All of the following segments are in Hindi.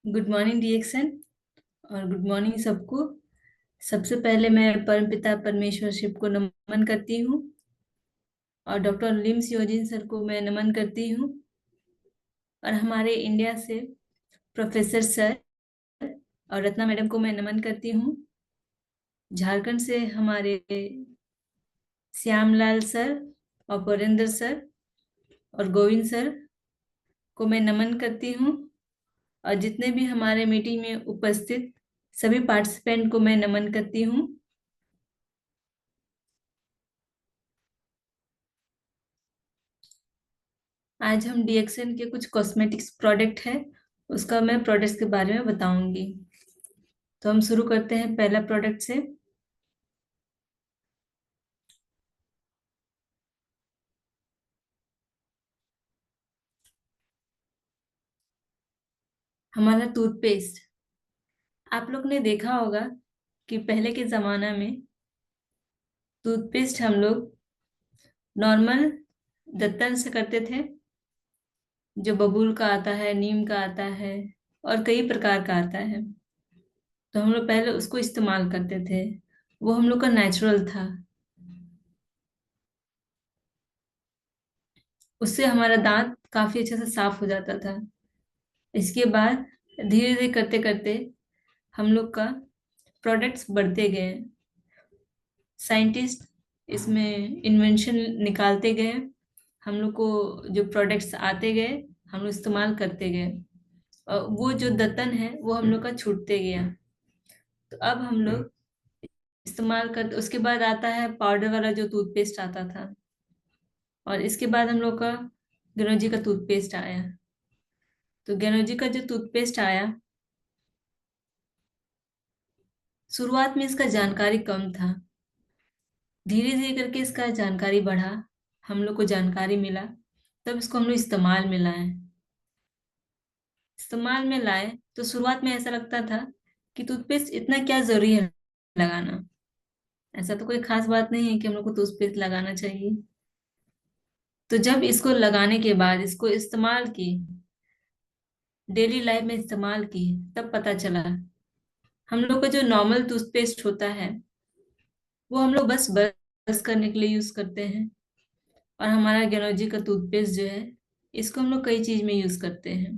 Good morning DXN. और गुड मॉर्निंग सबको। सबसे पहले मैं परमपिता परमेश्वर शिव को नमन करती हूँ। और डॉक्टर लिम्स योजिन सर को मैं नमन करती हूँ। और हमारे इंडिया से प्रोफेसर सर और रत्ना मैडम को मैं नमन करती हूँ। झारखंड से हमारे श्यामलाल सर और पुरेंद्र सर और गोविंद सर को मैं नमन करती हूँ। और जितने भी हमारे मीटिंग में उपस्थित सभी पार्टिसिपेंट को मैं नमन करती हूँ। आज हम डीएक्सन के कुछ कॉस्मेटिक्स प्रोडक्ट है, उसका मैं प्रोडक्ट्स के बारे में बताऊंगी। तो हम शुरू करते हैं पहला प्रोडक्ट से। हमारा टूथपेस्ट। आप लोग ने देखा होगा कि पहले के जमाना में टूथपेस्ट हम लोग नॉर्मल दंतन से करते थे, जो बबूल का आता है, नीम का आता है और कई प्रकार का आता है। तो हम लोग पहले उसको इस्तेमाल करते थे। वो हम लोग का नेचुरल था। उससे हमारा दांत काफी अच्छे से साफ हो जाता था। इसके बाद धीरे धीरे करते करते हम लोग का प्रोडक्ट्स बढ़ते गए। साइंटिस्ट इसमें इन्वेंशन निकालते गए। हम लोग को जो प्रोडक्ट्स आते गए, हम लोग इस्तेमाल करते गए। और वो जो दतन है वो हम लोग का छूटते गया। तो अब हम लोग इस्तेमाल करते, उसके बाद आता है पाउडर वाला जो टूथपेस्ट आता था। और इसके बाद हम लोग का गनोजी का टूथपेस्ट आया। तो गनोजी का जो टूथपेस्ट आया, शुरुआत में इसका जानकारी कम था। धीरे धीरे करके इसका जानकारी बढ़ा, हम लोग को जानकारी मिला, तब इसको हम लोग इस्तेमाल में लाए। इस्तेमाल में लाए तो शुरुआत में ऐसा लगता था कि टूथपेस्ट इतना क्या जरूरी है लगाना। ऐसा तो कोई खास बात नहीं है कि हम लोग को टूथपेस्ट लगाना चाहिए। तो जब इसको लगाने के बाद इसको इस्तेमाल की, डेली लाइफ में इस्तेमाल की, तब पता चला हम लोग का जो नॉर्मल टूथपेस्ट होता है वो हम लोग बस ब्रश करने के लिए यूज करते हैं। और हमारा गैनोजी का टूथपेस्ट जो है, इसको हम लोग कई चीज में यूज करते हैं।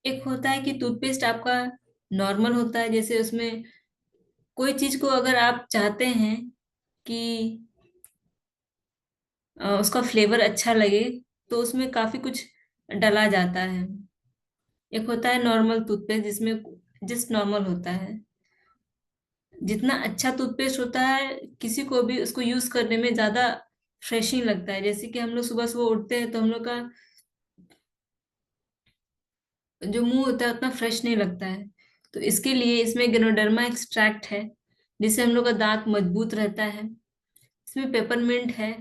एक होता है कि टूथपेस्ट आपका नॉर्मल होता है, जैसे उसमें कोई चीज को अगर आप चाहते हैं कि उसका फ्लेवर अच्छा लगे, तो उसमें काफी कुछ डाला जाता है। एक होता है नॉर्मल टूथपेस्ट, जिसमें जस्ट नॉर्मल होता है। जितना अच्छा टूथपेस्ट होता है, किसी को भी उसको यूज करने में ज्यादा फ्रेशिंग लगता है। जैसे कि हम लोग सुबह सुबह उठते हैं तो हम लोग का जो मुंह होता है उतना फ्रेश नहीं लगता है। तो इसके लिए इसमें गनोडर्मा एक्सट्रैक्ट है, जिससे हम लोग का दांत मजबूत रहता है। इसमें पेपरमिंट है,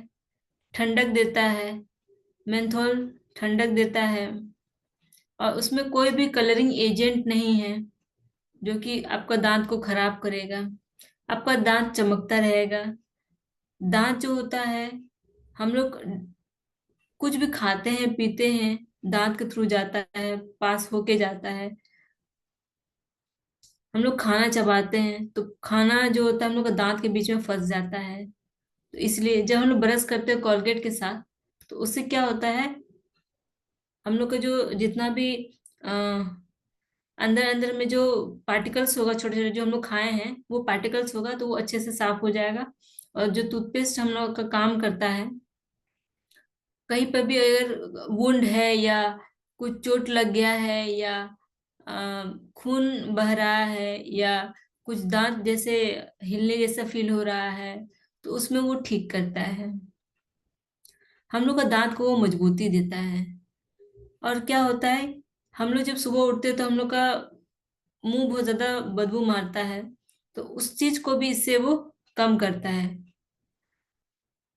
ठंडक देता है। मेंथोल ठंडक देता है। और उसमें कोई भी कलरिंग एजेंट नहीं है जो कि आपका दांत को खराब करेगा। आपका दांत चमकता रहेगा। दांत जो होता है, हम लोग कुछ भी खाते हैं पीते हैं, दांत के थ्रू जाता है, पास होके जाता है। हम लोग खाना चबाते हैं तो खाना जो होता है हम लोग का दांत के बीच में फंस जाता है। तो इसलिए जब हम लोग ब्रश करते हैं कोलगेट के साथ, तो उससे क्या होता है, हम लोग का जो जितना भी अ, अंदर अंदर में जो पार्टिकल्स होगा, छोटे छोटे जो हम लोग खाए हैं, वो पार्टिकल्स होगा तो वो अच्छे से साफ हो जाएगा। और जो टूथपेस्ट हम लोग का काम करता है, कहीं पर भी अगर वुंड है या कुछ चोट लग गया है या खून बह रहा है या कुछ दांत जैसे हिलने जैसा फील हो रहा है, तो उसमें वो ठीक करता है। हम लोग का दांत को वो मजबूती देता है। और क्या होता है, हम लोग जब सुबह उठते हैं तो हम लोग का मुंह बहुत ज्यादा बदबू मारता है। तो उस चीज को भी इससे वो कम करता है।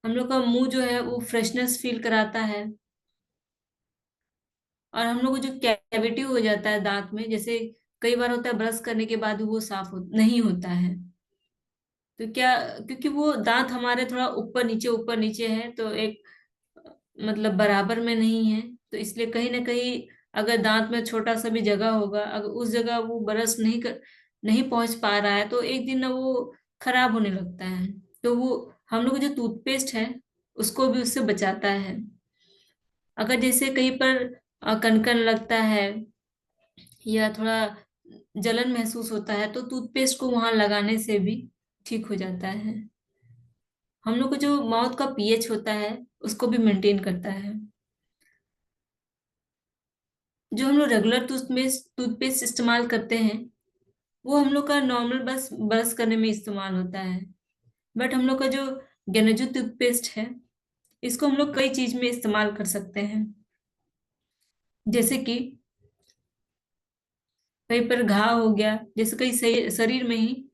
हम लोग का मुंह जो है वो फ्रेशनेस फील कराता है। और हम लोग को जो कैविटी हो जाता है दांत में, जैसे कई बार होता है ब्रश करने के बाद भी वो साफ नहीं होता है। तो क्या, क्योंकि वो दांत हमारे थोड़ा ऊपर नीचे है, तो एक मतलब बराबर में नहीं है, तो इसलिए कहीं ना कहीं अगर दांत में छोटा सा भी जगह होगा, अगर उस जगह वो ब्रश नहीं पहुंच पा रहा है, तो एक दिन ना वो खराब होने लगता है। तो वो हम लोग जो टूथपेस्ट है उसको भी उससे बचाता है। अगर जैसे कहीं पर कनकन लगता है या थोड़ा जलन महसूस होता है, तो टूथपेस्ट को वहां लगाने से भी ठीक हो जाता है। हम लोग को जो माउथ का पीएच होता है उसको भी मेंटेन करता है। जो हम लोग रेगुलर टूथपेस्ट टूथपेस्ट इस्तेमाल करते हैं वो हम लोग का नॉर्मल बस ब्रश करने में इस्तेमाल होता है। बट हम लोग का जो गेनेजू टूथपेस्ट है, इसको हम लोग कई चीज में इस्तेमाल कर सकते हैं। जैसे कि कहीं पर घाव हो गया, जैसे कहीं शरीर में ही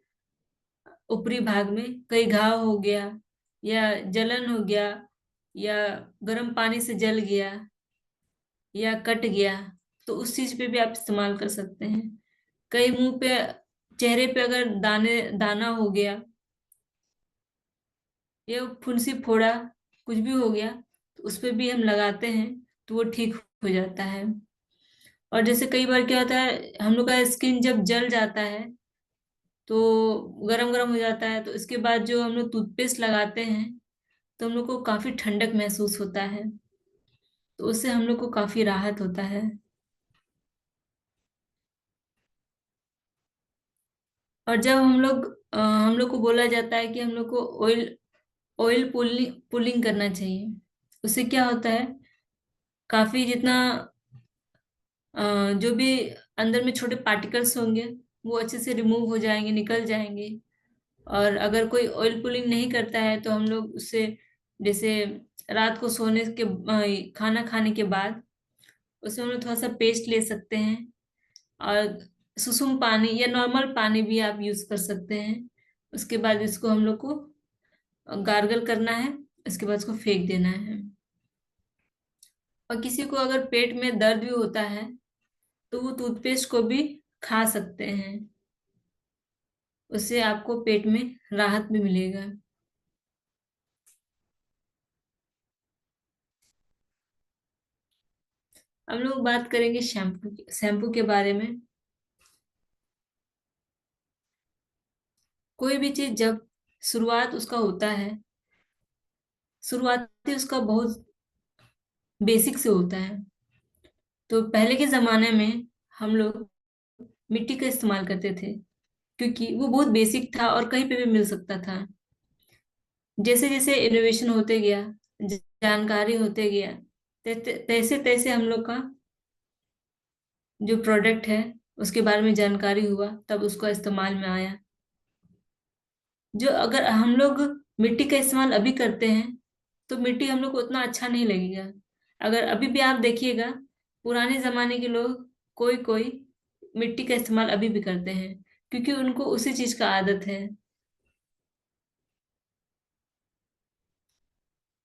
ऊपरी भाग में कहीं घाव हो गया, या जलन हो गया, या गर्म पानी से जल गया, या कट गया, तो उस चीज पे भी आप इस्तेमाल कर सकते हैं। कहीं मुंह पे, चेहरे पे अगर दाना हो गया, या फुंसी फोड़ा कुछ भी हो गया, तो उस पे भी हम लगाते हैं तो वो ठीक हो जाता है। और जैसे कई बार क्या होता है, हम लोग का स्किन जब जल जाता है तो गरम गरम हो जाता है, तो इसके बाद जो हम लोग टूथपेस्ट लगाते हैं तो हम लोग को काफी ठंडक महसूस होता है। तो उससे हम लोग को काफी राहत होता है। और जब हम लोग को बोला जाता है कि हम लोग को ऑयल ऑयल पुलिंग पुलिंग करना चाहिए, उससे क्या होता है, काफी जितना जो भी अंदर में छोटे पार्टिकल्स होंगे वो अच्छे से रिमूव हो जाएंगे, निकल जाएंगे। और अगर कोई ऑयल पुलिंग नहीं करता है तो हम लोग उससे, जैसे रात को सोने के खाना खाने के बाद उसमें हम लोग थोड़ा सा पेस्ट ले सकते हैं, और सुसुम पानी या नॉर्मल पानी भी आप यूज कर सकते हैं। उसके बाद इसको हम लोग को गार्गल करना है, उसके बाद उसको फेंक देना है। और किसी को अगर पेट में दर्द भी होता है तो वो टूथपेस्ट को भी खा सकते हैं, उससे आपको पेट में राहत भी मिलेगा। हम लोग बात करेंगे शैम्पू के बारे में। कोई भी चीज जब शुरुआत उसका होता है, शुरुआती उसका बहुत बेसिक से होता है। तो पहले के जमाने में हम लोग मिट्टी का इस्तेमाल करते थे, क्योंकि वो बहुत बेसिक था और कहीं पे भी मिल सकता था। जैसे जैसे इनोवेशन होते गया, जानकारी होते गया, तैसे तैसे हम लोग का जो प्रोडक्ट है उसके बारे में जानकारी हुआ, तब उसका इस्तेमाल में आया। जो अगर हम लोग मिट्टी का इस्तेमाल अभी करते हैं तो मिट्टी हम लोग को उतना अच्छा नहीं लगेगा। अगर अभी भी आप देखिएगा, पुराने जमाने के लोग कोई कोई मिट्टी का इस्तेमाल अभी भी करते हैं, क्योंकि उनको उसी चीज का आदत है।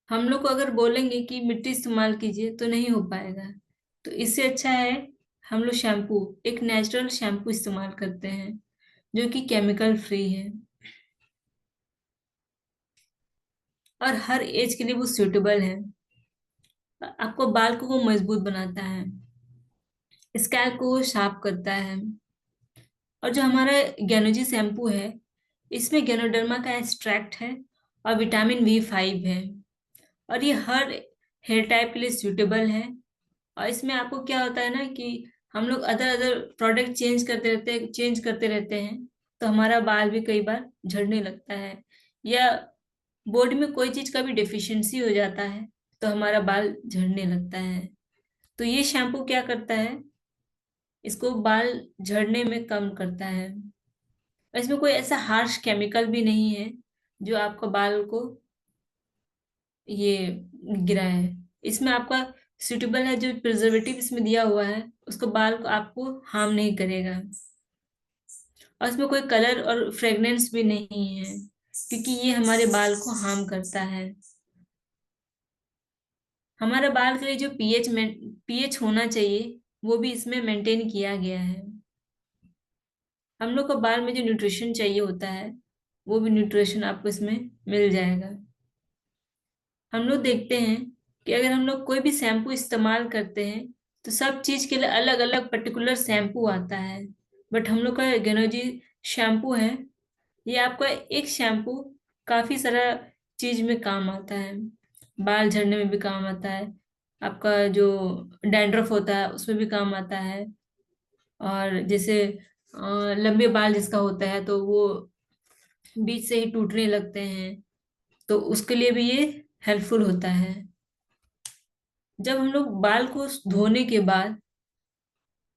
हम लोग को अगर बोलेंगे कि मिट्टी इस्तेमाल कीजिए तो नहीं हो पाएगा। तो इससे अच्छा है हम लोग शैम्पू, एक नेचुरल शैम्पू इस्तेमाल करते हैं जो कि केमिकल फ्री है, और हर एज के लिए वो सूटेबल है। आपको बाल को वो मजबूत बनाता है, स्कैल्प को वो शार्प करता है। और जो हमारा गैनोजी शैम्पू है, इसमें गैनोडर्मा का एक्सट्रैक्ट है और विटामिन B5 है। और ये हर हेयर टाइप के लिए सूटेबल है। और इसमें आपको क्या होता है ना कि हम लोग अदर अदर प्रोडक्ट चेंज करते रहते हैं, तो हमारा बाल भी कई बार झड़ने लगता है, या बॉडी में कोई चीज का भी डिफिशियंसी हो जाता है तो हमारा बाल झड़ने लगता है। तो ये शैम्पू क्या करता है, इसको बाल झड़ने में कम करता है। और इसमें कोई ऐसा हार्श केमिकल भी नहीं है जो आपका बाल को ये गिराए। इसमें आपका सुटेबल है, जो प्रिजर्वेटिव इसमें दिया हुआ है उसको बाल को आपको हार्म नहीं करेगा। और इसमें कोई कलर और फ्रेग्रेंस भी नहीं है, क्योंकि ये हमारे बाल को हार्म करता है। हमारे बाल के लिए जो पीएच होना चाहिए वो भी इसमें मेंटेन किया गया है। हम लोग को बाल में जो न्यूट्रिशन चाहिए होता है वो भी न्यूट्रिशन आपको इसमें मिल जाएगा। हम लोग देखते हैं कि अगर हम लोग कोई भी शैम्पू इस्तेमाल करते हैं तो सब चीज के लिए अलग अलग पर्टिकुलर शैम्पू आता है। बट हम लोग का गेनोजी शैम्पू है, ये आपका एक शैम्पू काफी सारा चीज में काम आता है। बाल झड़ने में भी काम आता है, आपका जो डैंड्रफ होता है उसमें भी काम आता है, और जैसे लंबे बाल जिसका होता है तो वो बीच से ही टूटने लगते हैं, तो उसके लिए भी ये हेल्पफुल होता है। जब हम लोग बाल को धोने के बाद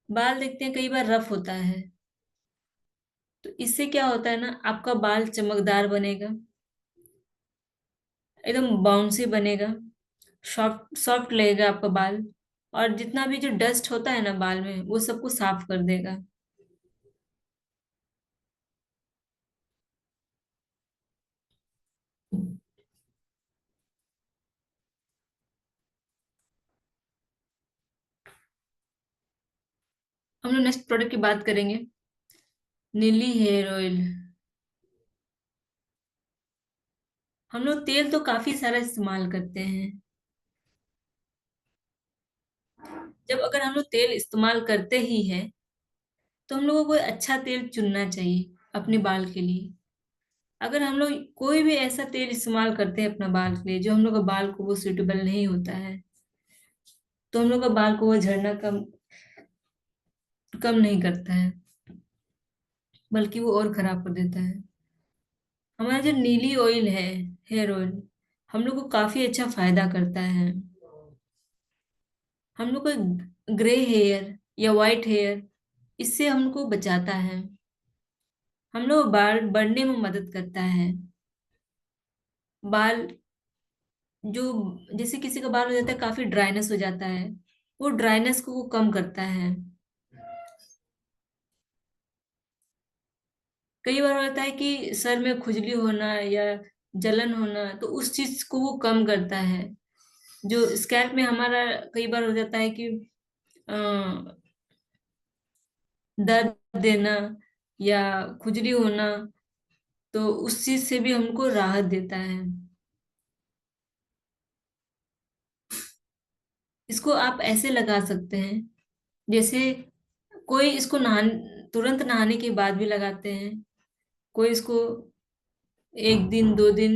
बाल देखते हैं कई बार रफ होता है, तो इससे क्या होता है ना, आपका बाल चमकदार बनेगा, एकदम बाउंसी बनेगा, सॉफ्ट सॉफ्ट लगेगा आपका बाल, और जितना भी जो डस्ट होता है ना बाल में वो सबको साफ कर देगा। हम लोग नेक्स्ट प्रोडक्ट की बात करेंगे, नीली हेयर ऑयल। हम लोग तेल तो काफी सारा इस्तेमाल करते हैं। जब अगर हम लोग तेल इस्तेमाल करते ही हैं तो हम लोग को कोई अच्छा तेल चुनना चाहिए अपने बाल के लिए। अगर हम लोग कोई भी ऐसा तेल इस्तेमाल करते हैं अपना बाल के लिए जो हम लोग का बाल को वो सूटेबल नहीं होता है, तो हम लोग का बाल को वो झड़ना कम कम नहीं करता है, बल्कि वो और खराब कर देता है। हमारा जो नीली ऑयल है, हेयर ऑयल, हम लोग को काफी अच्छा फायदा करता है। हम लोग को ग्रे हेयर या वाइट हेयर, इससे हमको बचाता है। हम लोग बाल बढ़ने में मदद करता है। बाल जो, जैसे किसी का बाल हो जाता है काफी ड्राइनेस हो जाता है, वो ड्राइनेस को वो कम करता है। कई बार होता है कि सर में खुजली होना या जलन होना, तो उस चीज को वो कम करता है। जो स्कैल्प में हमारा कई बार हो जाता है कि अ, दर्द देना या खुजली होना, तो उस चीज से भी हमको राहत देता है। इसको आप ऐसे लगा सकते हैं, जैसे कोई इसको तुरंत नहाने के बाद भी लगाते हैं, कोई इसको एक दिन दो दिन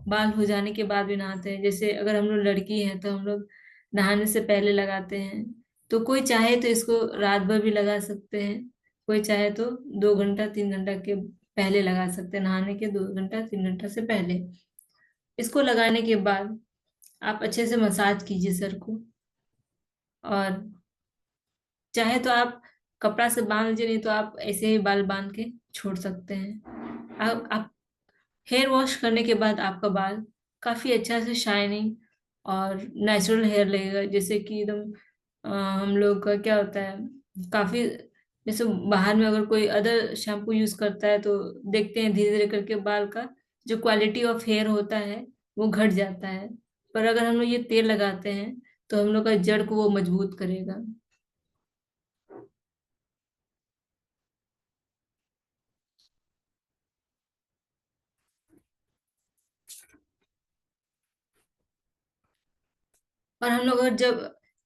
बाल हो जाने के बाद भी नहाते हैं। जैसे अगर हम लोग लड़की हैं तो हम लोग नहाने से पहले लगाते हैं, तो कोई चाहे तो इसको रात भर भी लगा सकते हैं, कोई चाहे तो 2 घंटा 3 घंटा के पहले लगा सकते हैं, नहाने के 2 घंटा 3 घंटा से पहले। इसको लगाने के बाद आप अच्छे से मसाज कीजिए सर को, और चाहे तो आप कपड़ा से बांध लीजिए, नहीं तो आप ऐसे ही बाल बांध के छोड़ सकते हैं। आप हेयर वॉश करने के बाद आपका बाल काफी अच्छा से शाइनिंग और नेचुरल हेयर लगेगा। जैसे कि एकदम हम लोग का क्या होता है, काफी जैसे बाहर में अगर कोई अदर शैम्पू यूज करता है तो देखते हैं धीरे धीरे करके बाल का जो क्वालिटी ऑफ हेयर होता है वो घट जाता है। पर अगर हम लोग ये तेल लगाते हैं तो हम लोग का जड़ को वो मजबूत करेगा। और हम लोग अगर जब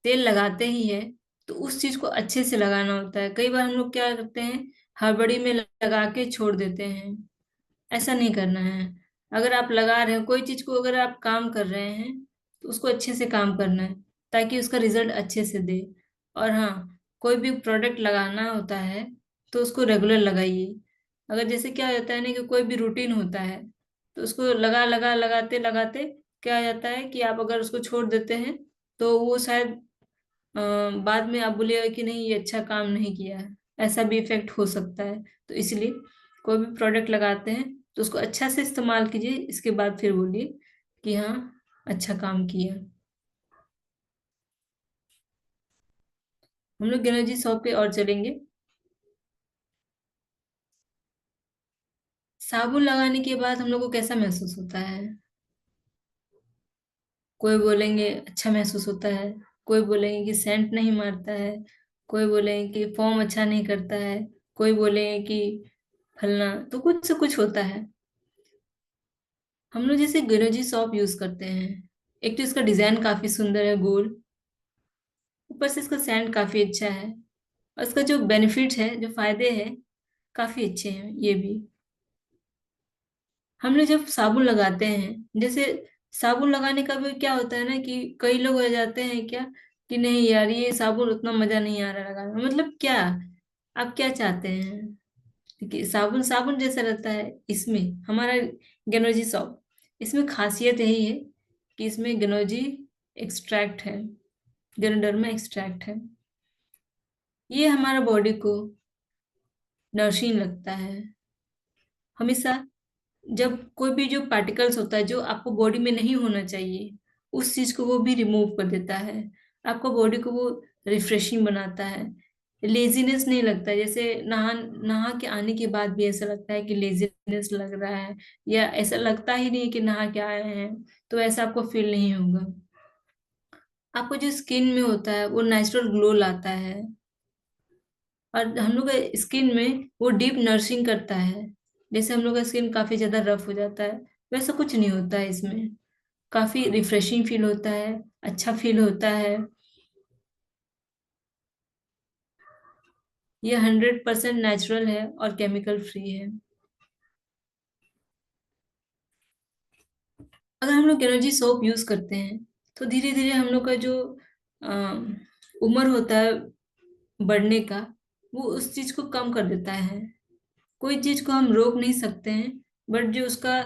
तेल लगाते ही है तो उस चीज को अच्छे से लगाना होता है। कई बार हम लोग क्या करते हैं, हड़बड़ी में लगा के छोड़ देते हैं। ऐसा नहीं करना है। अगर आप लगा रहे हैं कोई चीज को, अगर आप काम कर रहे हैं तो उसको अच्छे से काम करना है ताकि उसका रिजल्ट अच्छे से दे। और हाँ, कोई भी प्रोडक्ट लगाना होता है तो उसको रेगुलर लगाइए। अगर जैसे क्या होता है ना कि कोई भी रूटीन होता है तो उसको लगाते लगाते क्या हो जाता है कि आप अगर उसको छोड़ देते हैं तो वो शायद अ, बाद में आप बोलिएगा कि नहीं ये अच्छा काम नहीं किया है। ऐसा भी इफेक्ट हो सकता है। तो इसलिए कोई भी प्रोडक्ट लगाते हैं तो उसको अच्छा से इस्तेमाल कीजिए, इसके बाद फिर बोलिए कि हाँ अच्छा काम किया। हम लोग एनर्जी शॉप पे और चलेंगे। साबुन लगाने के बाद हम लोग को कैसा महसूस होता है? कोई बोलेंगे अच्छा महसूस होता है, कोई बोलेंगे कि सेंट नहीं मारता है, कोई बोलेंगे कि फोम अच्छा नहीं करता है, कोई बोलेंगे कि फलना, तो कुछ से कुछ होता है। हम लोग जैसे गनोजी सॉप यूज करते हैं, एक तो इसका डिजाइन काफी सुंदर है, गोल। ऊपर से इसका सेंट काफी अच्छा है। और इसका जो बेनिफिट है, जो फायदे हैं, काफी अच्छे हैं ये भी। हम लोग जब साबुन लगाते हैं, जैसे साबुन लगाने का भी क्या होता है ना, कि कई लोग हो जाते हैं क्या, कि नहीं यार ये साबुन उतना मजा नहीं आ रहा लगाने में। मतलब क्या, आप क्या चाहते हैं कि साबुन साबुन जैसा रहता है। इसमें हमारा गनोजी सॉप, इसमें खासियत यही है कि इसमें गनोजी एक्सट्रैक्ट है, गनोडर्मा एक्सट्रैक्ट है। ये हमारा बॉडी को नरिशिंग लगता है हमेशा। जब कोई भी जो पार्टिकल्स होता है जो आपको बॉडी में नहीं होना चाहिए, उस चीज को वो भी रिमूव कर देता है। आपको बॉडी को वो रिफ्रेशिंग बनाता है। लेजीनेस नहीं लगता है, जैसे नहा नहा के आने के बाद भी ऐसा लगता है कि लेजीनेस लग रहा है, या ऐसा लगता ही नहीं कि नहा के आए हैं। तो ऐसा आपको फील नहीं होगा। आपको जो स्किन में होता है वो नेचुरल ग्लो लाता है। और हम लोग का स्किन में वो डीप नर्सिंग करता है। जैसे हम लोग का स्किन काफी ज्यादा रफ हो जाता है, वैसा कुछ नहीं होता है इसमें। काफी रिफ्रेशिंग फील होता है, अच्छा फील होता है। ये 100% नेचुरल है और केमिकल फ्री है। अगर हम लोग एनर्जी सोप यूज करते हैं, तो धीरे धीरे हम लोग का जो उम्र होता है बढ़ने का, वो उस चीज को कम कर देता है। कोई चीज को हम रोक नहीं सकते हैं, बट जो उसका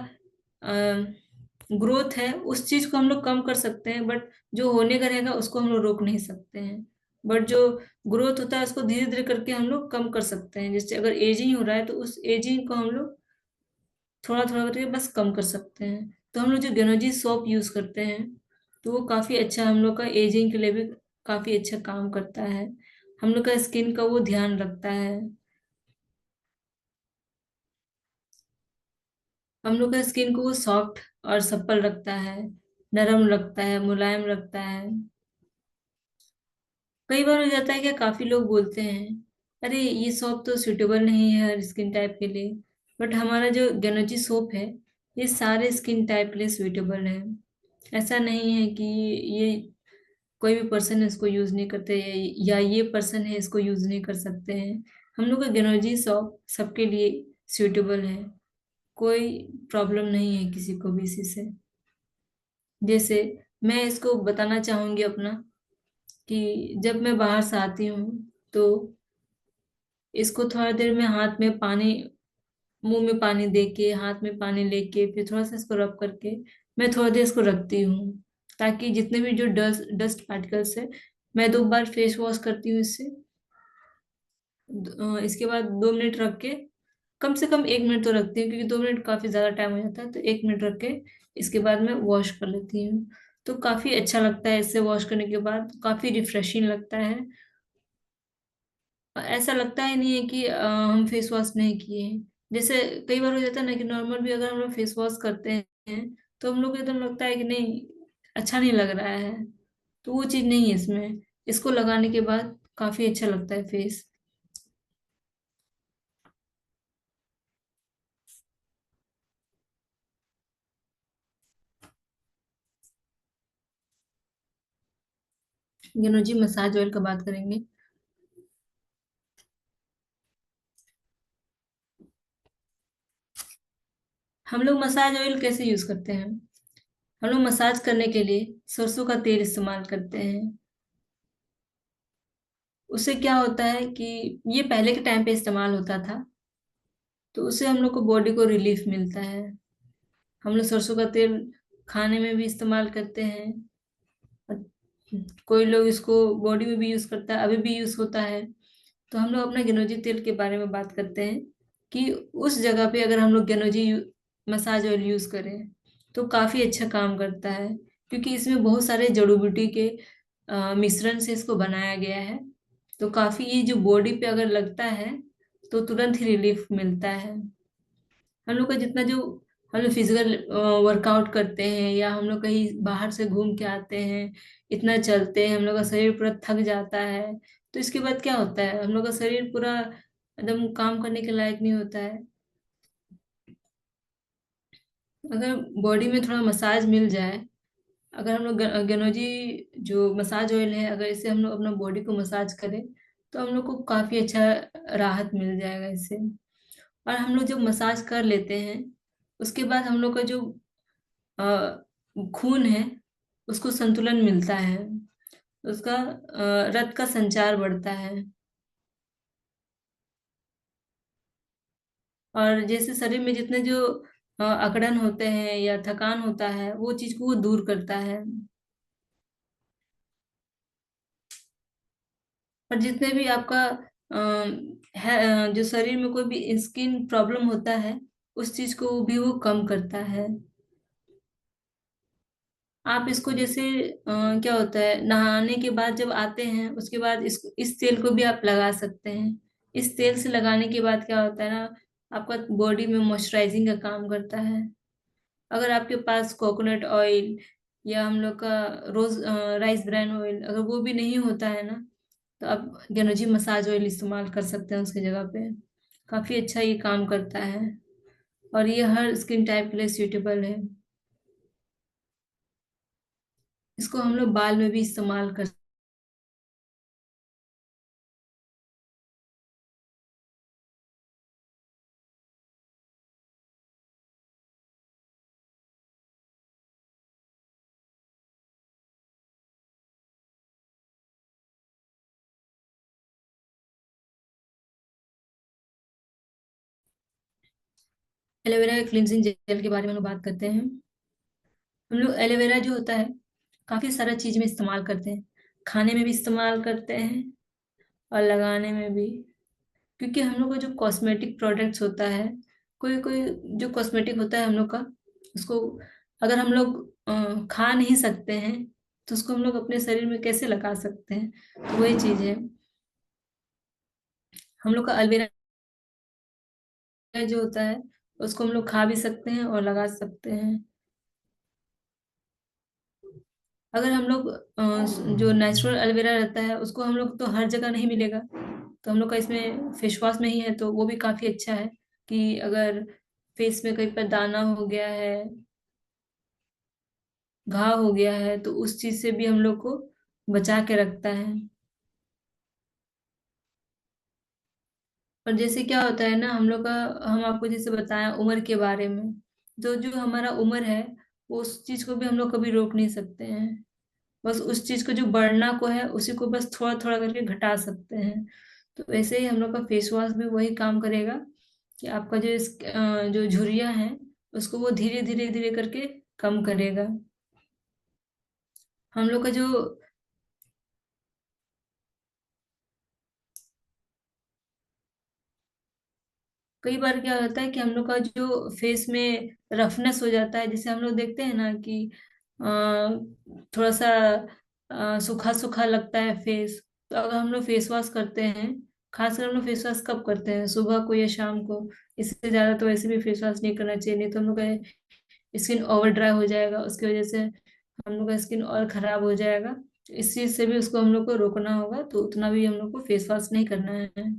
ग्रोथ है उस चीज को हम लोग कम कर सकते हैं, बट जो होने का रहेगा उसको हम लोग रोक नहीं सकते हैं। बट जो ग्रोथ होता है उसको धीरे धीरे करके हम लोग कम कर सकते हैं। जैसे अगर एजिंग हो रहा है तो उस एजिंग को हम लोग थोड़ा थोड़ा करके बस कम कर सकते हैं। तो हम लोग जो गेनोजी सोप यूज करते हैं, तो वो काफी अच्छा हम लोग का एजिंग के लिए भी काफी अच्छा काम करता है। हम लोग का स्किन का वो ध्यान रखता है। हम लोग का स्किन को वो सॉफ्ट और सप्पल रखता है, नरम रखता है, मुलायम रखता है। कई बार हो जाता है कि काफी लोग बोलते हैं, अरे ये सोप तो सूटेबल नहीं है हर स्किन टाइप के लिए। बट हमारा जो गेनोजी सोप है, ये सारे स्किन टाइप के लिए सूटेबल है। ऐसा नहीं है कि ये कोई भी पर्सन इसको यूज नहीं करते, या ये पर्सन है इसको यूज नहीं कर सकते हैं। हम लोग का गेनोजी सोप सबके लिए सूटेबल है। कोई प्रॉब्लम नहीं है किसी को भी इसी से। जैसे मैं इसको बताना चाहूंगी अपना, कि जब मैं बाहर से आती हूँ, तो इसको थोड़ा देर में हाथ में पानी, मुंह में पानी दे के, हाथ में पानी लेके, फिर थोड़ा सा इसको रब करके मैं थोड़ा देर इसको रखती हूँ, ताकि जितने भी जो डस्ट डस्ट पार्टिकल्स है, मैं 2 बार फेस वॉश करती हूँ इससे। इसके बाद 2 मिनट रख के, कम से कम 1 मिनट तो रखती हूँ, क्योंकि 2 मिनट काफी ज्यादा टाइम हो जाता है। तो 1 मिनट रख के इसके बाद मैं वॉश कर लेती हूँ। तो काफी अच्छा लगता है, इससे वॉश करने के बाद काफी रिफ्रेशिंग लगता है। और ऐसा लगता ही नहीं है कि हम फेस वॉश नहीं किए हैं। जैसे कई बार हो जाता है ना, कि नॉर्मल भी अगर हम लोग फेस वॉश करते हैं, तो हम लोग को एकदम लगता है कि नहीं, अच्छा नहीं लग रहा है। तो वो चीज नहीं है इसमें। इसको लगाने के बाद काफी अच्छा लगता है फेस। जी मसाज ऑयल का बात करेंगे। हम लोग मसाज ऑयल कैसे यूज करते हैं? हम लोग मसाज करने के लिए सरसों का तेल इस्तेमाल करते हैं। उससे क्या होता है कि ये पहले के टाइम पे इस्तेमाल होता था, तो उससे हम लोग को बॉडी को रिलीफ मिलता है। हम लोग सरसों का तेल खाने में भी इस्तेमाल करते हैं। और कोई लोग इसको बॉडी में भी यूज करता है, अभी भी यूज होता है। तो हम लोग अपना गेनोजी तेल के बारे में बात करते हैं, कि उस जगह पे अगर हम लोग मसाज ऑयल यूज करें, तो काफी अच्छा काम करता है। क्योंकि इसमें बहुत सारे जड़ी बूटी के मिश्रण से इसको बनाया गया है। तो काफी ये जो बॉडी पे अगर लगता है, तो तुरंत ही रिलीफ मिलता है। हम लोग का जितना जो हम लोग फिजिकल वर्कआउट करते हैं, या हम लोग कहीं बाहर से घूम के आते हैं, इतना चलते हैं, हम लोग का शरीर पूरा थक जाता है। तो इसके बाद क्या होता है, हम लोग का शरीर पूरा एकदम काम करने के लायक नहीं होता है। अगर बॉडी में थोड़ा मसाज मिल जाए, अगर हम लोग गनोजी जो मसाज ऑयल है, अगर इसे हम लोग अपना बॉडी को मसाज करें तो हम लोग को काफी अच्छा राहत मिल जाएगा इससे। और हम लोग जब मसाज कर लेते हैं उसके बाद हम लोग का जो खून है उसको संतुलन मिलता है, उसका रक्त का संचार बढ़ता है। और जैसे शरीर में जितने जो अकड़न होते हैं या थकान होता है वो चीज को वो दूर करता है। और जितने भी आपका है, जो शरीर में कोई भी स्किन प्रॉब्लम होता है उस चीज को भी वो कम करता है। आप इसको जैसे क्या होता है, नहाने के बाद जब आते हैं उसके बाद इस तेल को भी आप लगा सकते हैं। इस तेल से लगाने के बाद क्या होता है ना, आपका बॉडी में मॉइस्चराइजिंग का काम करता है। अगर आपके पास कोकोनट ऑयल या हम लोग का रोज राइस ब्रान ऑयल अगर वो भी नहीं होता है ना, तो आप गेनोजी मसाज ऑयल इस्तेमाल कर सकते हैं उसकी जगह पे। काफी अच्छा ये काम करता है और ये हर स्किन टाइप के लिए सूटेबल है। इसको हम लोग बाल में भी इस्तेमाल कर। एलोवेरा क्लिनजिंग जेल के बारे में हम लोग बात करते हैं। हम लोग एलोवेरा जो होता है काफी सारा चीज में इस्तेमाल करते हैं। खाने में भी इस्तेमाल करते हैं और लगाने में भी। क्योंकि हम लोग का जो कॉस्मेटिक प्रोडक्ट्स होता है, कोई कोई जो कॉस्मेटिक होता है हम लोग का, उसको अगर हम लोग खा नहीं सकते हैं तो उसको हम लोग अपने शरीर में कैसे लगा सकते हैं। तो वही चीज है। हम लोग का अल्वेरा जो होता है उसको हम लोग खा भी सकते हैं और लगा सकते हैं। अगर हम लोग जो नेचुरल एलोवेरा रहता है उसको हम लोग तो हर जगह नहीं मिलेगा, तो हम लोग का इसमें फेस वॉश में ही है, तो वो भी काफी अच्छा है। कि अगर फेस में कहीं पर दाना हो गया है, घाव हो गया है, तो उस चीज से भी हम लोग को बचा के रखता है। और जैसे क्या होता है ना हम लोग का, हम आपको जैसे बताया उम्र के बारे में, तो जो हमारा उम्र है वो उस चीज को भी हम लोग कभी रोक नहीं सकते हैं। बस उस चीज को जो बढ़ना को है उसी को बस थोड़ा थोड़ा करके घटा सकते हैं। तो वैसे ही हम लोग का फेस वॉश भी वही काम करेगा कि आपका जो जो झुर्रियां हैं उसको वो धीरे धीरे धीरे करके कम करेगा। हम लोग का जो कई बार क्या होता है कि हम लोग का जो फेस में रफनेस हो जाता है, जैसे हम लोग देखते हैं ना कि थोड़ा सा सूखा सूखा लगता है फेस। तो अगर हम लोग फेस वॉश करते हैं, खासकर हम लोग फेस वॉश कब करते हैं, सुबह को या शाम को। इससे ज्यादा तो वैसे भी फेस वॉश नहीं करना चाहिए, नहीं तो हम लोग का स्किन ओवर ड्राई हो जाएगा, उसकी वजह से हम लोग का स्किन और खराब हो जाएगा। तो इस चीज से भी उसको हम लोग को रोकना होगा, तो उतना भी हम लोग को फेस वॉश नहीं करना है।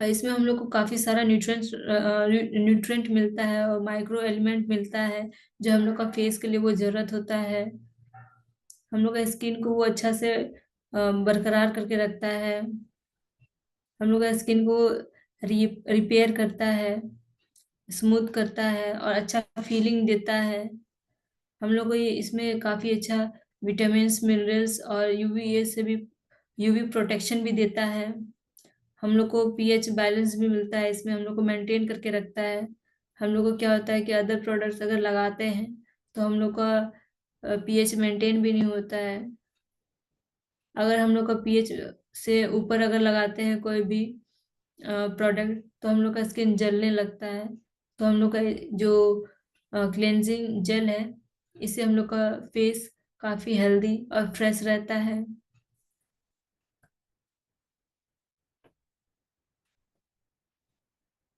और इसमें हम लोग को काफी सारा न्यूट्रेंट मिलता है और माइक्रो एलिमेंट मिलता है जो हम लोग का फेस के लिए वो जरूरत होता है। हम लोग का स्किन को वो अच्छा से बरकरार करके रखता है। हम लोग का स्किन को रिपेयर करता है, स्मूथ करता है और अच्छा फीलिंग देता है। हम लोग को ये इसमें काफी अच्छा विटामिन्स मिनरल्स और यूवीए से भी यूवी प्रोटेक्शन भी देता है। हम लोग को पीएच बैलेंस भी मिलता है, इसमें हम लोग को मेंटेन करके रखता है। हम लोग को क्या होता है कि अदर प्रोडक्ट्स अगर लगाते हैं तो हम लोग का पीएच मेंटेन भी नहीं होता है। अगर हम लोग का पीएच से ऊपर अगर लगाते हैं कोई भी प्रोडक्ट तो हम लोग का स्किन जलने लगता है। तो हम लोग का जो क्लेंजिंग जेल है, इससे हम लोग का फेस काफी हेल्दी और फ्रेश रहता है।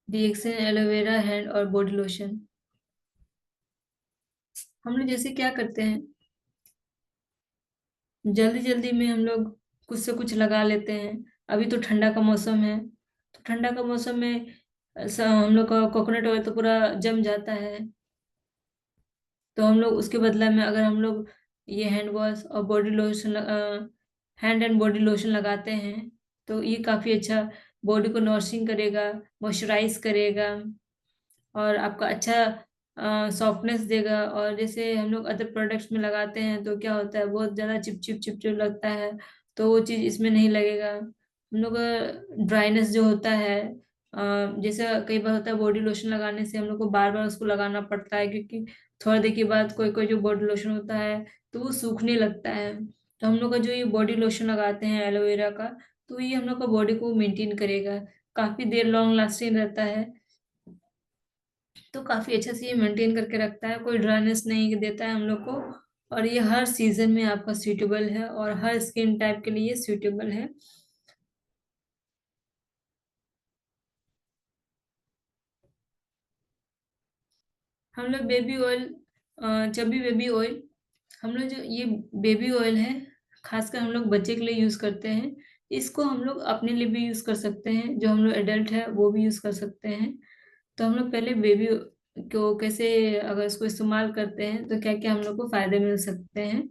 डीएक्सन एलोवेरा हैंड और बॉडी लोशन। हम लोग जैसे क्या करते हैं, जल्दी जल्दी में हम लोग कुछ से कुछ लगा लेते हैं। अभी तो ठंडा का मौसम है, तो ठंडा का मौसम में हम लोग का कोकोनट ऑयल तो पूरा जम जाता है। तो हम लोग उसके बदले में अगर हम लोग ये हैंड वॉश और body lotion, hand and body lotion लगाते हैं, तो ये काफी अच्छा बॉडी को नॉरिशिंग करेगा, मॉइस्चराइज करेगा, और आपका अच्छा सॉफ्टनेस देगा। और जैसे हम लोग अदर प्रोडक्ट्स में लगाते हैं तो क्या होता है, बहुत ज्यादा चिपचिप चिपचिप लगता है, तो वो चीज इसमें नहीं लगेगा। हम लोग का ड्राइनेस जो होता है, जैसे कई बार होता है बॉडी लोशन लगाने से हम लोग को बार बार उसको लगाना पड़ता है, क्योंकि थोड़ा देर के बाद कोई कोई जो बॉडी लोशन होता है तो वो सूखने लगता है। तो हम लोग का जो ये बॉडी लोशन लगाते हैं एलोवेरा का, तो ये हम लोग का बॉडी को मेंटेन करेगा, काफी देर लॉन्ग लास्टिंग रहता है। तो काफी अच्छे से ये मेंटेन करके रखता है, कोई ड्राइनेस नहीं देता है हम लोग को। और ये हर सीजन में आपका सूटेबल है, और हर स्किन टाइप के लिए सूटेबल है। हम लोग baby oil, chubby baby oil, हम लोग जो ये बेबी ऑयल है, खासकर हम लोग बच्चे के लिए यूज करते हैं। इसको हम लोग अपने लिए भी यूज कर सकते हैं, जो हम लोग एडल्ट है वो भी यूज कर सकते हैं। तो हम लोग पहले बेबी को कैसे, अगर इसको इस्तेमाल करते हैं तो क्या क्या हम लोग को फायदे मिल सकते हैं।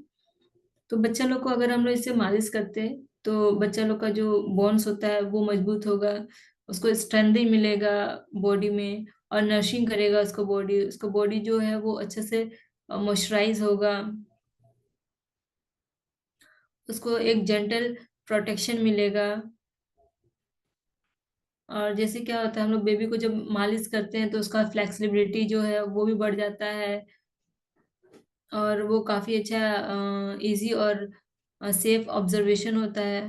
तो बच्चा लोग को अगर हम लोग इससे मालिश करते हैं तो बच्चा लोग का जो बोन्स होता है वो मजबूत होगा, उसको स्ट्रेंथ मिलेगा बॉडी में, और नरिशिंग करेगा उसको बॉडी, उसको बॉडी जो है वो अच्छे से मॉइस्चराइज होगा, उसको एक जेंटल प्रोटेक्शन मिलेगा। और जैसे क्या होता है, हम लोग बेबी को जब मालिश करते हैं तो उसका फ्लेक्सिबिलिटी जो है वो भी बढ़ जाता है, और वो काफी अच्छा इजी और सेफ ऑब्जर्वेशन होता है।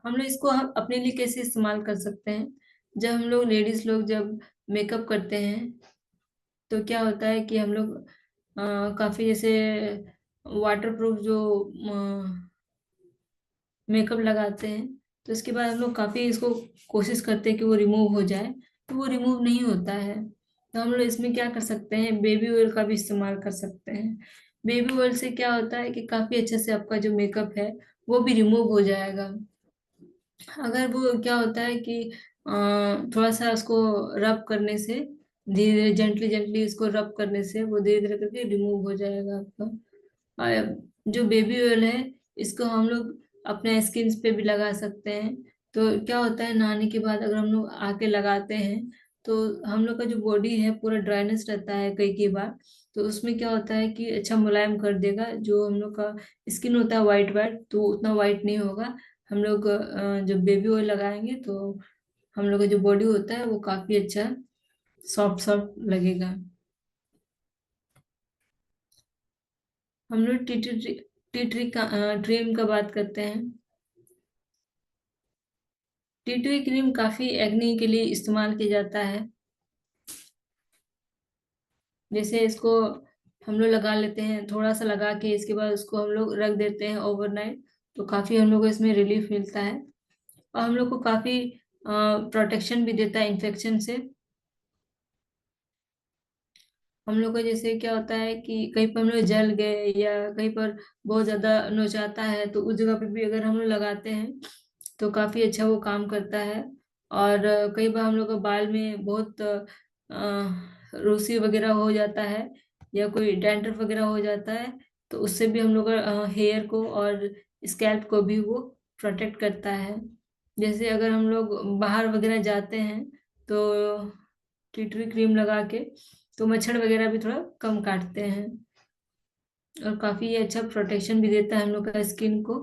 हम लोग इसको हम अपने लिए कैसे इस्तेमाल कर सकते हैं, जब हम लोग लेडीज लोग जब मेकअप करते हैं तो क्या होता है कि हम लोग काफी जैसे वाटर प्रूफ जो मेकअप लगाते हैं, तो इसके बाद हम लोग काफी इसको कोशिश करते हैं कि वो रिमूव हो जाए, तो वो रिमूव नहीं होता है। तो हम लोग इसमें क्या कर सकते हैं, बेबी ऑयल का भी इस्तेमाल कर सकते हैं। बेबी ऑयल से क्या होता है कि काफी अच्छे से आपका जो मेकअप है वो भी रिमूव हो जाएगा। अगर वो क्या होता है कि थोड़ा सा उसको रब करने से, धीरे धीरे जेंटली जेंटली इसको रब करने से वो धीरे धीरे करके रिमूव हो जाएगा आपका। और जो बेबी ऑयल है, इसको हम लोग अपने स्किन पे भी लगा सकते हैं। तो क्या होता है, नहाने के बाद अगर हम लोग आके लगाते हैं तो हम लोग का जो बॉडी है पूरा ड्राइनेस रहता है कई कई बार, तो उसमें क्या होता है कि अच्छा मुलायम कर देगा। जो हम लोग का स्किन होता है वाइट वाइट, तो उतना वाइट नहीं होगा। हम लोग जब बेबी ऑयल लगाएंगे तो हम लोग का जो बॉडी होता है वो काफी अच्छा सॉफ्ट सॉफ्ट लगेगा। हम लोग टी ट्री का क्रीम का बात करते हैं। टी ट्री क्रीम काफी एक्ने के लिए इस्तेमाल किया जाता है। जैसे इसको हम लोग लगा लेते हैं, थोड़ा सा लगा के इसके बाद उसको हम लोग रख देते हैं ओवरनाइट, तो काफी हम लोग को इसमें रिलीफ मिलता है, और हम लोग को काफी प्रोटेक्शन भी देता है इन्फेक्शन से। हम लोग को जैसे क्या होता है कि कहीं पर हम लोग जल गए या कहीं पर बहुत ज्यादा नोचाता है, तो उस जगह पे भी अगर हम लोग लगाते हैं तो काफी अच्छा वो काम करता है। और कई बार हम लोग के बाल में बहुत रूसी वगैरह हो जाता है, या कोई डैंड्रफ वगैरह हो जाता है, तो उससे भी हम लोग हेयर को और स्कैल्प को भी वो प्रोटेक्ट करता है। जैसे अगर हम लोग बाहर वगैरह जाते हैं तो टी क्रीम लगा के तो मच्छर वगैरह भी थोड़ा कम काटते हैं, और काफी अच्छा प्रोटेक्शन भी देता है हम लोग का स्किन को।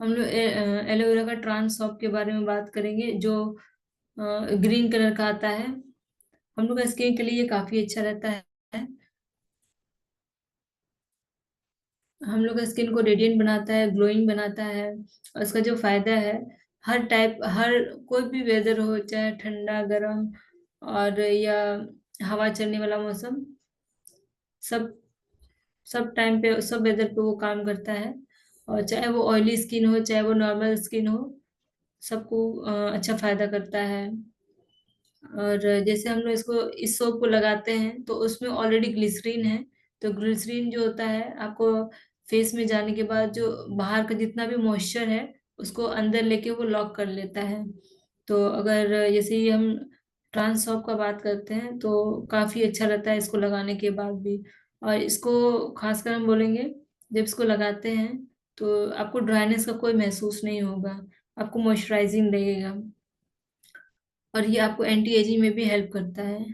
हम लोग एलोवेरा का ट्रांस सॉप के बारे में बात करेंगे, जो ग्रीन कलर का आता है। हम लोग का स्किन के लिए ये काफी अच्छा रहता है। हम लोग का स्किन को रेडियंट बनाता है, ग्लोइंग बनाता है, और इसका जो फायदा है, हर टाइप, हर कोई भी वेदर हो, चाहे ठंडा गर्म और या हवा चलने वाला मौसम, सब सब टाइम पे सब वेदर पे वो काम करता है। और चाहे वो ऑयली स्किन हो चाहे वो नॉर्मल स्किन हो, सबको अच्छा फायदा करता है। और जैसे हम लोग इसको इस सोप को लगाते हैं तो उसमें ऑलरेडी ग्लिसरीन है, तो ग्लिसरीन जो होता है आपको फेस में जाने के बाद जो बाहर का जितना भी मॉइस्चर है उसको अंदर लेके वो लॉक कर लेता है। तो अगर जैसे ही हम ट्रांस सॉप का बात करते हैं तो काफी अच्छा रहता है इसको लगाने के बाद भी। और इसको खासकर हम बोलेंगे, जब इसको लगाते हैं तो आपको ड्राइनेस का कोई महसूस नहीं होगा, आपको मॉइस्चराइजिंग लगेगा। और ये आपको एंटी एजिंग में भी हेल्प करता है।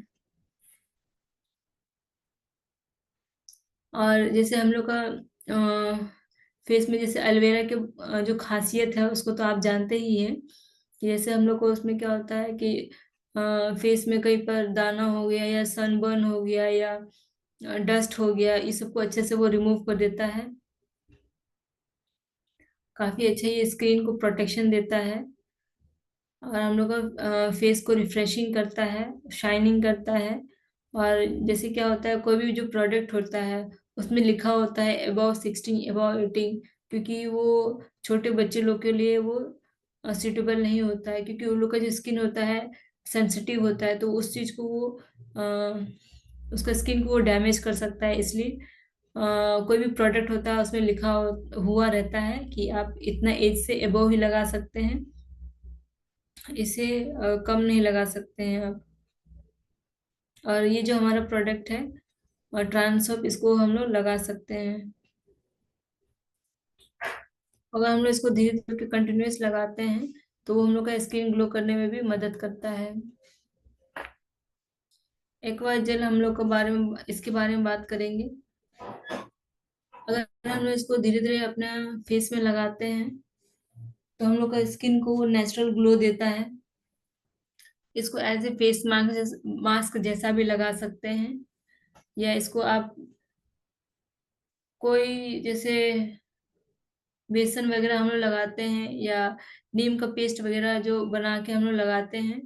और जैसे हम लोग का फेस में जैसे एलोवेरा के जो खासियत है उसको तो आप जानते ही हैं कि जैसे हम लोग को उसमें क्या होता है कि फेस में कहीं पर दाना हो गया या सनबर्न हो गया या डस्ट हो गया, इस सबको अच्छे से वो रिमूव कर देता है। काफी अच्छा ये स्किन को प्रोटेक्शन देता है। और हम लोग का फेस को रिफ्रेशिंग करता है, शाइनिंग करता है। और जैसे क्या होता है, कोई भी जो प्रोडक्ट होता है उसमें लिखा होता है अबाउ 16, अबाउ 18, क्योंकि वो छोटे बच्चे लोग के लिए वो सूटेबल नहीं होता है, क्योंकि उन लोग का जो स्किन होता है सेंसिटिव होता है, तो उस चीज को वो उसका स्किन को वो डैमेज कर सकता है। इसलिए कोई भी प्रोडक्ट होता है उसमें लिखा हुआ रहता है कि आप इतना एज से अबव ही लगा सकते हैं, इसे कम नहीं लगा सकते हैं आप। और ये जो हमारा प्रोडक्ट है और ट्रांसऑप, इसको हम लोग लगा सकते हैं। अगर हम लोग इसको धीरे धीरे कंटिन्यूस लगाते हैं तो वो हम लोग का स्किन ग्लो करने में भी मदद करता है। एक बार जेल हम लोग के बारे में, इसके बारे में बात करेंगे। अगर हम लोग इसको धीरे धीरे अपने फेस में लगाते हैं तो हम लोग का स्किन को वो नेचुरल ग्लो देता है। इसको एज ए फेस मास्क जैसा भी लगा सकते हैं, या इसको आप कोई जैसे बेसन वगैरह हम लोग लगाते हैं या नीम का पेस्ट वगैरह जो बना के हम लोग लगाते हैं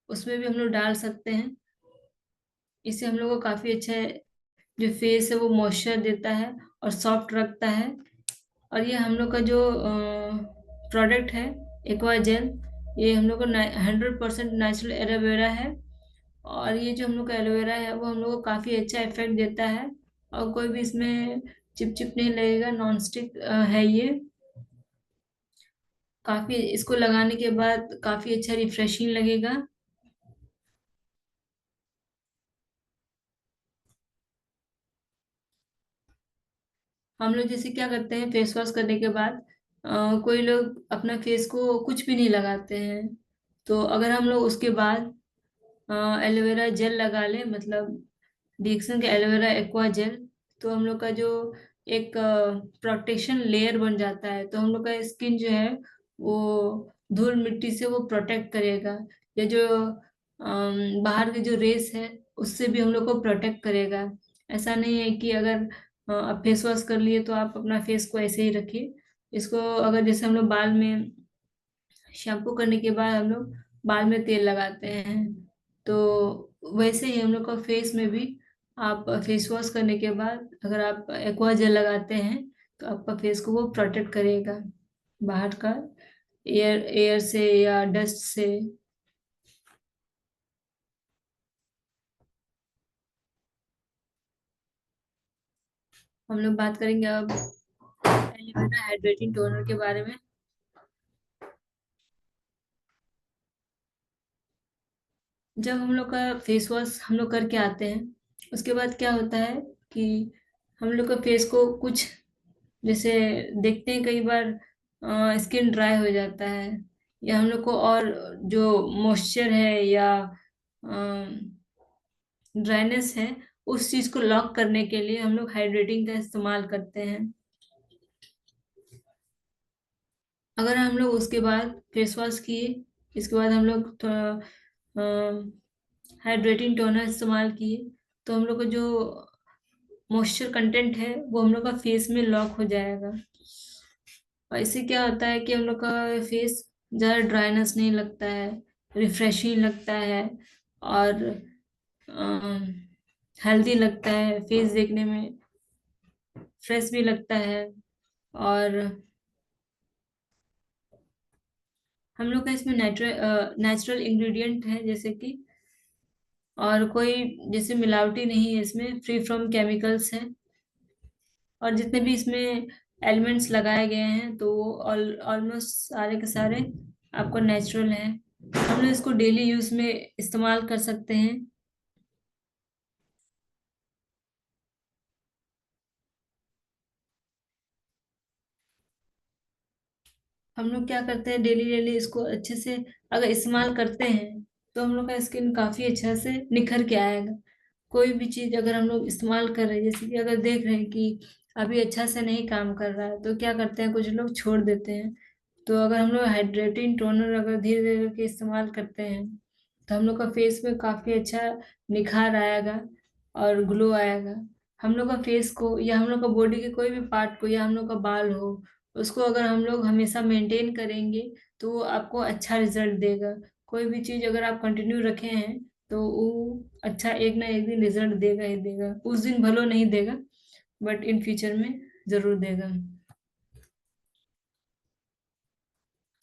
उसमें भी हम लोग डाल सकते हैं। इससे हम लोग को काफी अच्छा है, जो फेस है वो मॉइस्चर देता है और सॉफ्ट रखता है। और ये हम लोग का जो प्रोडक्ट है एक्वा जेल, ये हम लोग को 100% नेचुरल एलोवेरा है। और ये जो हम लोग का एलोवेरा है वो हम लोग को काफी अच्छा इफेक्ट देता है, और कोई भी इसमें चिप चिप नहीं लगेगा, नॉन स्टिक है ये। काफी इसको लगाने के बाद काफी अच्छा रिफ्रेशिंग लगेगा। हम लोग जैसे क्या करते हैं फेस वॉश करने के बाद, कोई लोग अपना फेस को कुछ भी नहीं लगाते हैं। तो अगर हम लोग उसके बाद एलोवेरा जेल लगा लें, मतलब डिक्सन का एलोवेरा एक्वा जेल, तो हम लोग का जो एक प्रोटेक्शन लेयर बन जाता है, तो हम लोग का स्किन जो है वो धूल मिट्टी से वो प्रोटेक्ट करेगा। या जो बाहर के जो रेस है उससे भी हम लोग को प्रोटेक्ट करेगा। ऐसा नहीं है कि अगर आप फेस वॉश कर लिए तो आप अपना फेस को ऐसे ही रखिए। इसको अगर जैसे हम लोग बाल में शैम्पू करने के बाद हम लोग बाल में तेल लगाते हैं, तो वैसे ही हम लोग का फेस में भी आप फेस वॉश करने के बाद अगर आप एक्वा जेल लगाते हैं तो आपका फेस को वो प्रोटेक्ट करेगा बाहर का एयर एयर से या डस्ट से। हम लोग बात करेंगे अब एलोवेरा हाइड्रेटिंग टोनर के बारे में। जब हम लोग का फेस वॉश हम लोग करके आते हैं उसके बाद क्या होता है कि हम लोग का फेस को कुछ जैसे देखते हैं कई बार स्किन ड्राई हो जाता है, या हम लोग को और जो मॉइस्चर है या ड्राइनेस है उस चीज को लॉक करने के लिए हम लोग हाइड्रेटिंग का इस्तेमाल करते हैं। अगर हम लोग उसके बाद फेस वॉश किए, इसके बाद हम लोग थोड़ा हाइड्रेटिंग टोनर इस्तेमाल किए, तो हम लोग को जो मॉइस्चर कंटेंट है वो हम लोग का फेस में लॉक हो जाएगा। और इससे क्या होता है कि हम लोग का फेस ज़्यादा ड्राइनेस नहीं लगता है, रिफ्रेशिंग लगता है, और हेल्दी लगता है, फेस देखने में फ्रेश भी लगता है। और हम लोग का इसमें नेचुरल इंग्रेडिएंट है जैसे कि, और कोई जैसे मिलावटी नहीं है, इसमें फ्री फ्रॉम केमिकल्स है। और जितने भी इसमें एलिमेंट्स लगाए गए हैं तो वो ऑलमोस्ट सारे के सारे आपको नेचुरल हैं। हम लोग इसको डेली यूज में इस्तेमाल कर सकते हैं। हम लोग क्या करते हैं, डेली डेली इसको अच्छे से अगर इस्तेमाल करते हैं तो हम लोग का स्किन काफी अच्छा से निखर के आएगा। कोई भी चीज अगर हम लोग इस्तेमाल कर रहे हैं, जैसे कि अगर देख रहे हैं कि अभी अच्छा से नहीं काम कर रहा है, तो क्या करते हैं, कुछ लोग छोड़ देते हैं। तो अगर हम लोग हाइड्रेटिंग टोनर अगर धीरे धीरे करके इस्तेमाल करते हैं तो हम लोग का फेस में काफी अच्छा निखार आएगा और ग्लो आएगा। हम लोग का फेस को या हम लोग का बॉडी के कोई भी पार्ट को या हम लोग का बाल हो, उसको अगर हम लोग हमेशा मेंटेन करेंगे तो वो आपको अच्छा रिजल्ट देगा। कोई भी चीज अगर आप कंटिन्यू रखे हैं तो वो अच्छा एक ना एक दिन रिजल्ट देगा ही देगा। उस दिन भलो नहीं देगा, बट इन फ्यूचर में जरूर देगा।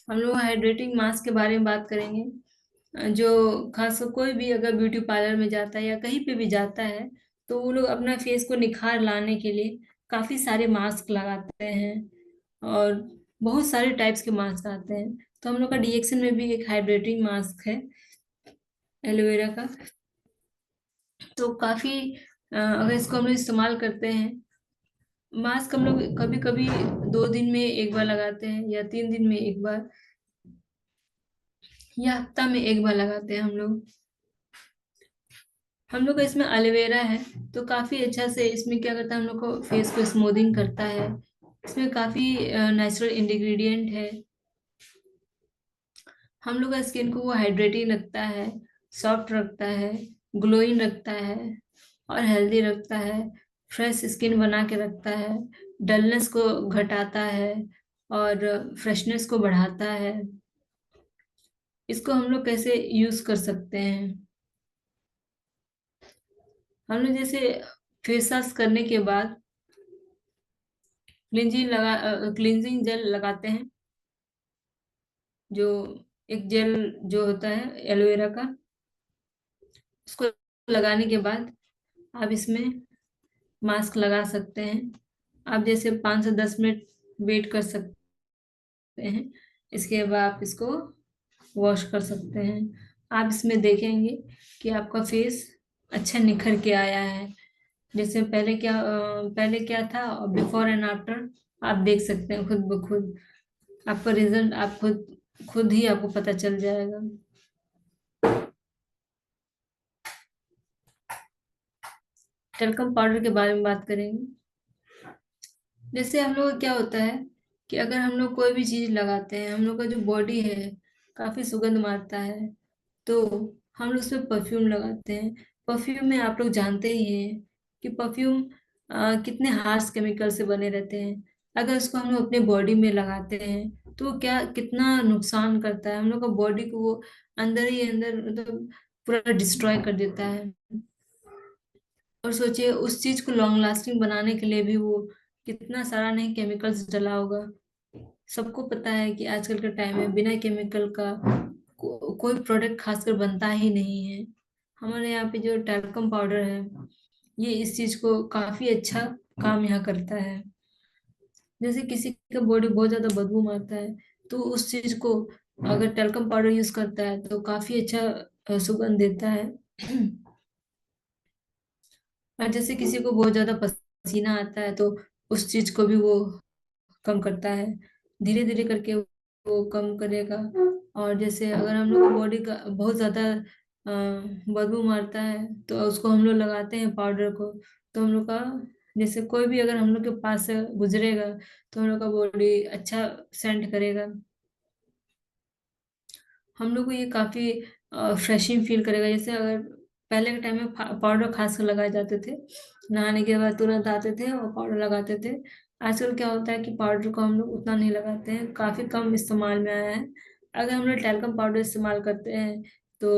हम लोग हाइड्रेटिंग मास्क के बारे में बात करेंगे। जो खास कोई भी अगर ब्यूटी पार्लर में जाता है या कहीं पे भी जाता है, तो वो लोग अपना फेस को निखार लाने के लिए काफी सारे मास्क लगाते हैं। और बहुत सारे टाइप्स के मास्क आते हैं। तो हम लोग का डीएक्सन में भी एक हाइड्रेटिंग मास्क है एलोवेरा का। तो काफी अगर इसको हम लोग इस्तेमाल करते हैं, मास्क हम लोग कभी कभी 2 दिन में एक बार लगाते हैं या 3 दिन में एक बार या हफ्ता में एक बार लगाते हैं हम लोग। हम लोग का इसमें एलोवेरा है, तो काफी अच्छा से इसमें क्या करता है, हम लोग को फेस को स्मूथिंग करता है। इसमें काफी नेचुरल इंग्रेडिएंट है। हम लोग का स्किन को वो हाइड्रेटिंग रखता है, सॉफ्ट रखता है, ग्लोइंग रखता है और हेल्दी रखता है। फ्रेश स्किन बना के रखता है, डलनेस को घटाता है और फ्रेशनेस को बढ़ाता है। इसको हम लोग कैसे यूज कर सकते हैं, हम लोग जैसे फेस वॉश करने के बाद क्लिंजिंग जेल लगाते हैं। जो एक जेल जो होता है एलोवेरा का, उसको लगाने के बाद आप इसमें मास्क लगा सकते हैं। आप जैसे 5 से 10 मिनट वेट कर सकते हैं। इसके बाद आप इसको वॉश कर सकते हैं। आप इसमें देखेंगे कि आपका फेस अच्छा निखर के आया है। जैसे पहले क्या था और बिफोर एंड आफ्टर आप देख सकते हैं खुद ब खुद। आपका रिजल्ट आप खुद खुद ही आपको पता चल जाएगा। टेल्कम पाउडर के बारे में बात करेंगे। जैसे हम लोग क्या होता है कि अगर हम लोग कोई भी चीज लगाते हैं, हम लोग का जो बॉडी है काफी सुगंध मारता है, तो हम लोग उसमें परफ्यूम लगाते हैं। परफ्यूम में आप लोग जानते ही हैं कि परफ्यूम कितने हार्श केमिकल से बने रहते हैं। अगर उसको हम लोग अपने बॉडी में लगाते हैं तो क्या कितना नुकसान करता है, हम लोग का बॉडी को वो अंदर ही अंदर मतलब पूरा डिस्ट्रॉय कर देता है। और सोचिए उस चीज को लॉन्ग लास्टिंग बनाने के लिए भी वो कितना सारा नहीं केमिकल्स डला होगा। सबको पता है कि आजकल के टाइम में बिना केमिकल का कोई प्रोडक्ट खासकर बनता ही नहीं है। हमारे यहाँ पे जो टैल्कम पाउडर है, ये इस चीज को काफी अच्छा काम यहाँ करता है। जैसे किसी का बॉडी बहुत ज्यादा बदबू मारता है, तो उस चीज को अगर टैल्कम पाउडर यूज करता है तो काफी अच्छा सुगंध देता है। और जैसे किसी को बहुत ज्यादा पसीना आता है तो उस चीज को भी वो कम करता है। धीरे धीरे करके वो कम करेगा। और जैसे अगर हम लोग को बॉडी का बहुत ज्यादा बदबू मारता है तो उसको हम लोग लगाते हैं पाउडर को, तो हम लोग का जैसे कोई भी अगर हम लोग के पास से गुजरेगा तो हम लोग का बॉडी अच्छा सेंट करेगा। हम लोग को ये काफी फ्रेशिंग फील करेगा। जैसे अगर पहले के टाइम में पाउडर खास कर लगाए जाते थे, नहाने के बाद तुरंत आते थे और पाउडर लगाते थे। आजकल क्या होता है कि पाउडर को हम लोग उतना नहीं लगाते हैं, काफी कम इस्तेमाल में आया है। अगर हम लोग टैल्कम पाउडर इस्तेमाल करते हैं तो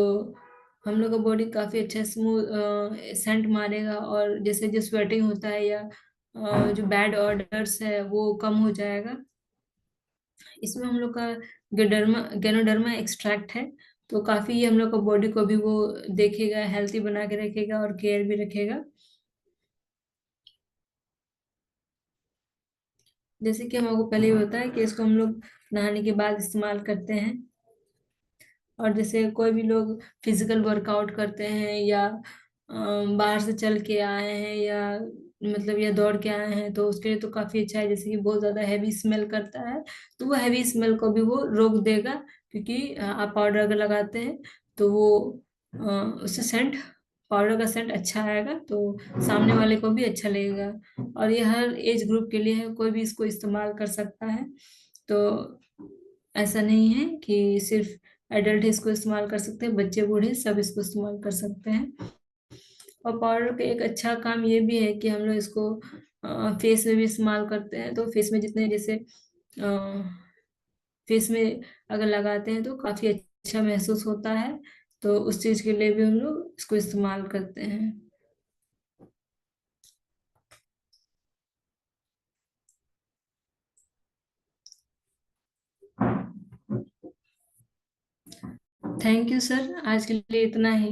हम लोग का बॉडी काफी अच्छा स्मूथ सेंट मारेगा। और जैसे जो स्वेटिंग होता है या जो बैड ऑर्डर्स है वो कम हो जाएगा। इसमें हम लोग का गेनोडर्मा एक्सट्रैक्ट है, तो काफी ये हम लोग का बॉडी को भी वो देखेगा, हेल्थी बना के रखेगा और केयर भी रखेगा। जैसे कि हम आपको पहले भी बताया कि इसको हम लोग नहाने के बाद इस्तेमाल करते हैं। और जैसे कोई भी लोग फिजिकल वर्कआउट करते हैं, या बाहर से चल के आए हैं, या मतलब या दौड़ के आए हैं, तो उसके लिए तो काफी अच्छा है। जैसे कि बहुत ज्यादा हैवी स्मेल करता है, तो वो हैवी स्मेल को भी वो रोक देगा, क्योंकि आप पाउडर अगर लगाते हैं तो वो उससे सेंट, पाउडर का सेंट अच्छा आएगा, तो सामने वाले को भी अच्छा लगेगा। और ये हर एज ग्रुप के लिए है, कोई भी इसको इस्तेमाल कर सकता है। तो ऐसा नहीं है कि सिर्फ एडल्ट ही इसको इस्तेमाल कर सकते हैं, बच्चे बूढ़े सब इसको इस्तेमाल कर सकते हैं। और पाउडर का एक अच्छा काम ये भी है कि हम लोग इसको फेस में भी इस्तेमाल करते हैं। तो फेस में जितने जैसे फेस में अगर लगाते हैं तो काफी अच्छा महसूस होता है, तो उस चीज के लिए भी हम लोग इसको इस्तेमाल करते हैं। थैंक यू सर, आज के लिए इतना ही।